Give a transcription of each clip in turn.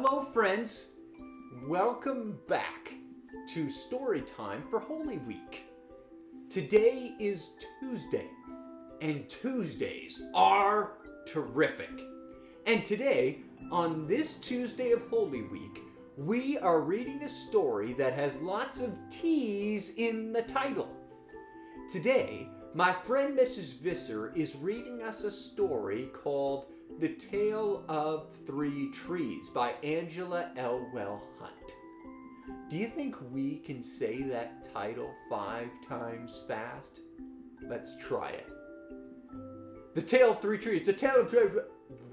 Hello friends, welcome back to Story Time for Holy Week. Today is Tuesday, and Tuesdays are terrific. And today, on this Tuesday of Holy Week, we are reading a story that has lots of T's in the title. Today, my friend Mrs. Visser is reading us a story called The Tale of Three Trees by Angela Elwell Hunt. Do you think we can say that title 5 times fast? Let's try it. The Tale of Three Trees, the Tale of Three Trees.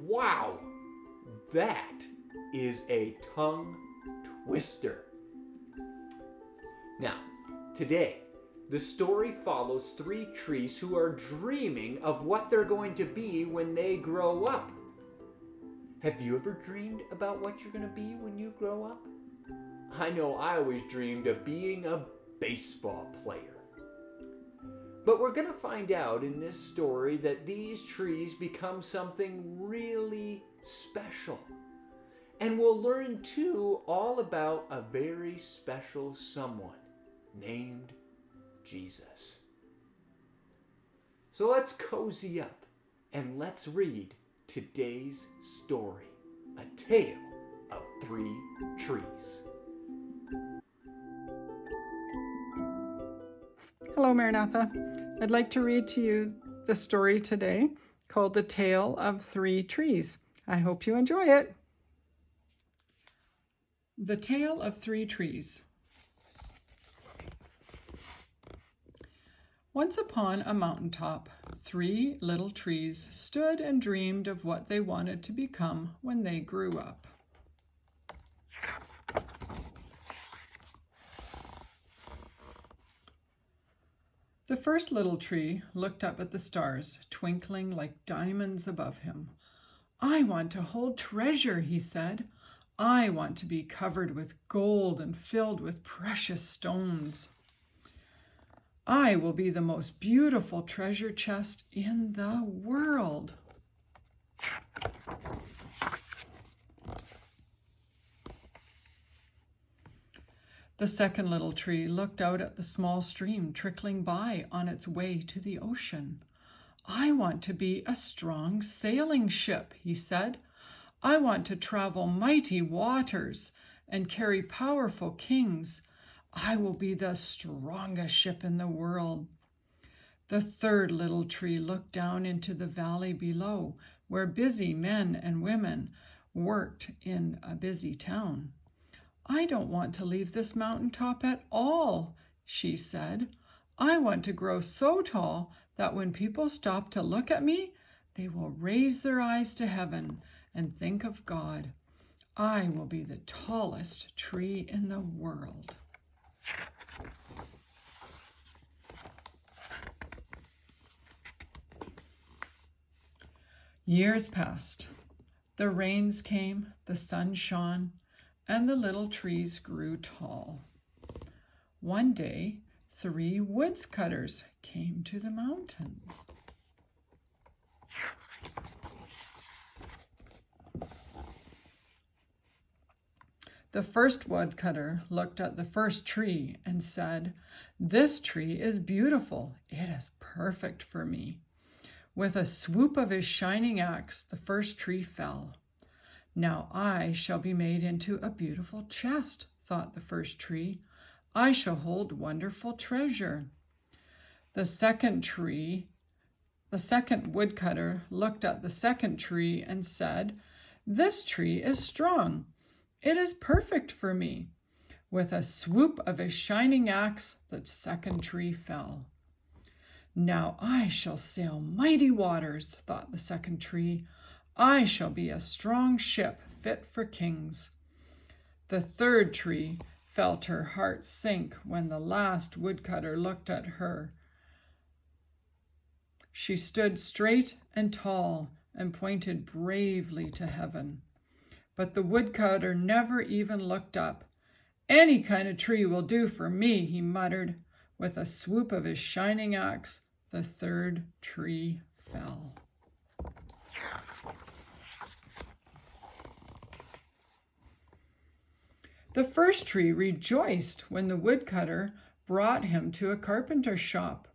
Wow, that is a tongue twister. Now, today, the story follows 3 trees who are dreaming of what they're going to be when they grow up. Have you ever dreamed about what you're going to be when you grow up? I know I always dreamed of being a baseball player. But we're going to find out in this story that these trees become something really special. And we'll learn too all about a very special someone named Jesus. So let's cozy up and let's read today's story, A Tale of Three Trees. Hello, Maranatha. I'd like to read to you the story today called The Tale of Three Trees. I hope you enjoy it. The Tale of Three Trees. Once upon a mountaintop, 3 little trees stood and dreamed of what they wanted to become when they grew up. The first little tree looked up at the stars, twinkling like diamonds above him. "I want to hold treasure," he said. "I want to be covered with gold and filled with precious stones. I will be the most beautiful treasure chest in the world." The second little tree looked out at the small stream trickling by on its way to the ocean. "I want to be a strong sailing ship," he said. "I want to travel mighty waters and carry powerful kings. I will be the strongest ship in the world." The third little tree looked down into the valley below, where busy men and women worked in a busy town. "I don't want to leave this mountaintop at all," she said. "I want to grow so tall that when people stop to look at me, they will raise their eyes to heaven and think of God. I will be the tallest tree in the world." Years passed. The rains came, the sun shone, and the little trees grew tall. One day, 3 woodcutters came to the mountains. The first woodcutter looked at the first tree and said, "This tree is beautiful. It is perfect for me." With a swoop of his shining axe, the first tree fell. "Now I shall be made into a beautiful chest," thought the first tree. "I shall hold wonderful treasure." The second woodcutter looked at the second tree and said, "This tree is strong. It is perfect for me." With a swoop of his shining axe, the second tree fell. "Now I shall sail mighty waters," thought the second tree. "I shall be a strong ship fit for kings." The third tree felt her heart sink when the last woodcutter looked at her. She stood straight and tall and pointed bravely to heaven. But the woodcutter never even looked up. "Any kind of tree will do for me," he muttered. With a swoop of his shining axe, the third tree fell. The first tree rejoiced when the woodcutter brought him to a carpenter's shop.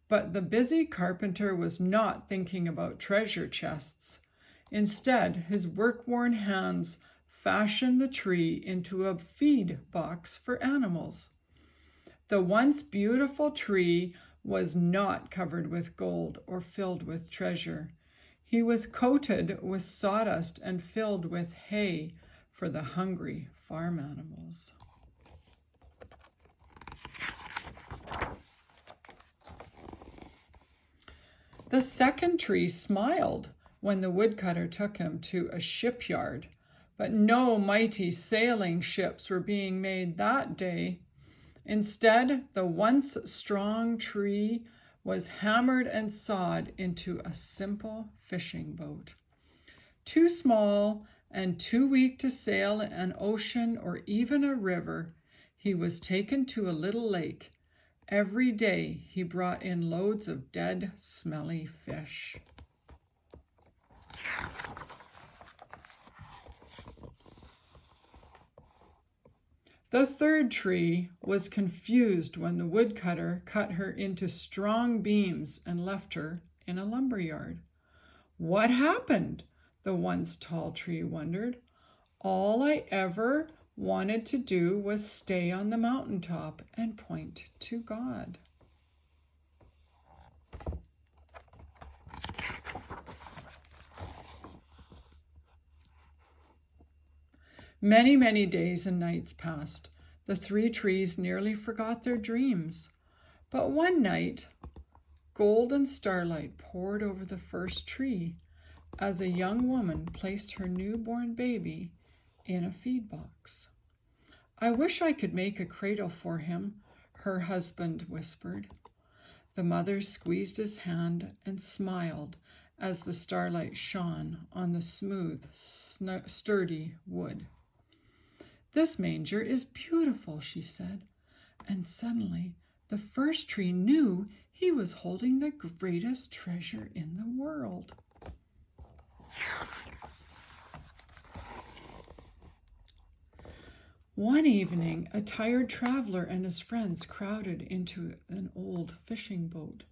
But the busy carpenter was not thinking about treasure chests. Instead, his work-worn hands fashioned the tree into a feed box for animals. The once beautiful tree was not covered with gold or filled with treasure. He was coated with sawdust and filled with hay for the hungry farm animals. The second tree smiled when the woodcutter took him to a shipyard, but no mighty sailing ships were being made that day. Instead, the once strong tree was hammered and sawed into a simple fishing boat. Too small and too weak to sail an ocean or even a river, he was taken to a little lake. Every day he brought in loads of dead, smelly fish. The third tree was confused when the woodcutter cut her into strong beams and left her in a lumberyard. What happened? The once tall tree wondered. All I ever wanted to do was stay on the mountaintop and point to God. Many, many days and nights passed. The three trees nearly forgot their dreams. But one night, golden starlight poured over the first tree as a young woman placed her newborn baby in a feed box. I wish I could make a cradle for him, her husband whispered. The mother squeezed his hand and smiled as the starlight shone on the smooth, sturdy wood. This manger is beautiful, she said, and suddenly the first tree knew he was holding the greatest treasure in the world. One evening, a tired traveler and his friends crowded into an old fishing boat.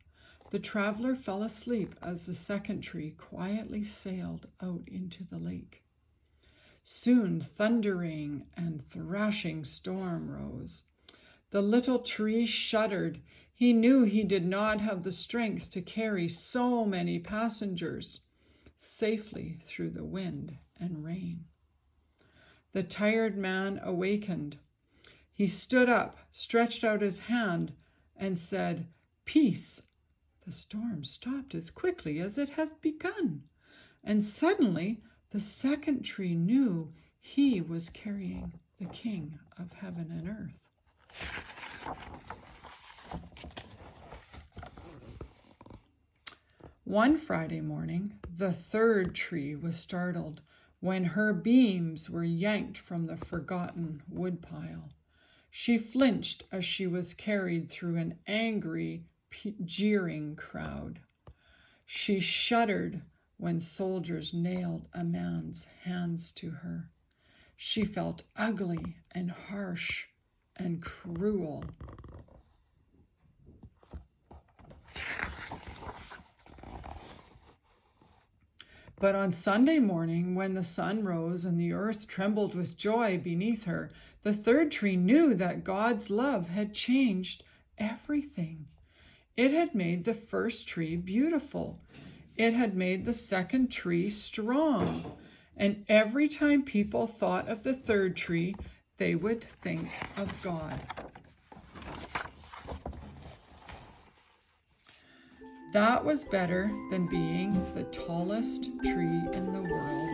The traveler fell asleep as the second tree quietly sailed out into the lake. Soon thundering and thrashing storm rose. The little tree shuddered. He knew he did not have the strength to carry so many passengers safely through the wind and rain. The tired man awakened. He stood up, stretched out his hand, and said, "Peace." The storm stopped as quickly as it had begun, and suddenly the second tree knew he was carrying the King of heaven and earth. One Friday morning, the third tree was startled when her beams were yanked from the forgotten woodpile. She flinched as she was carried through an angry, jeering crowd. She shuddered when soldiers nailed a man's hands to her. She felt ugly and harsh and cruel. But on Sunday morning, when the sun rose and the earth trembled with joy beneath her, the third tree knew that God's love had changed everything. It had made the first tree beautiful. It had made the second tree strong. And every time people thought of the third tree, they would think of God. That was better than being the tallest tree in the world.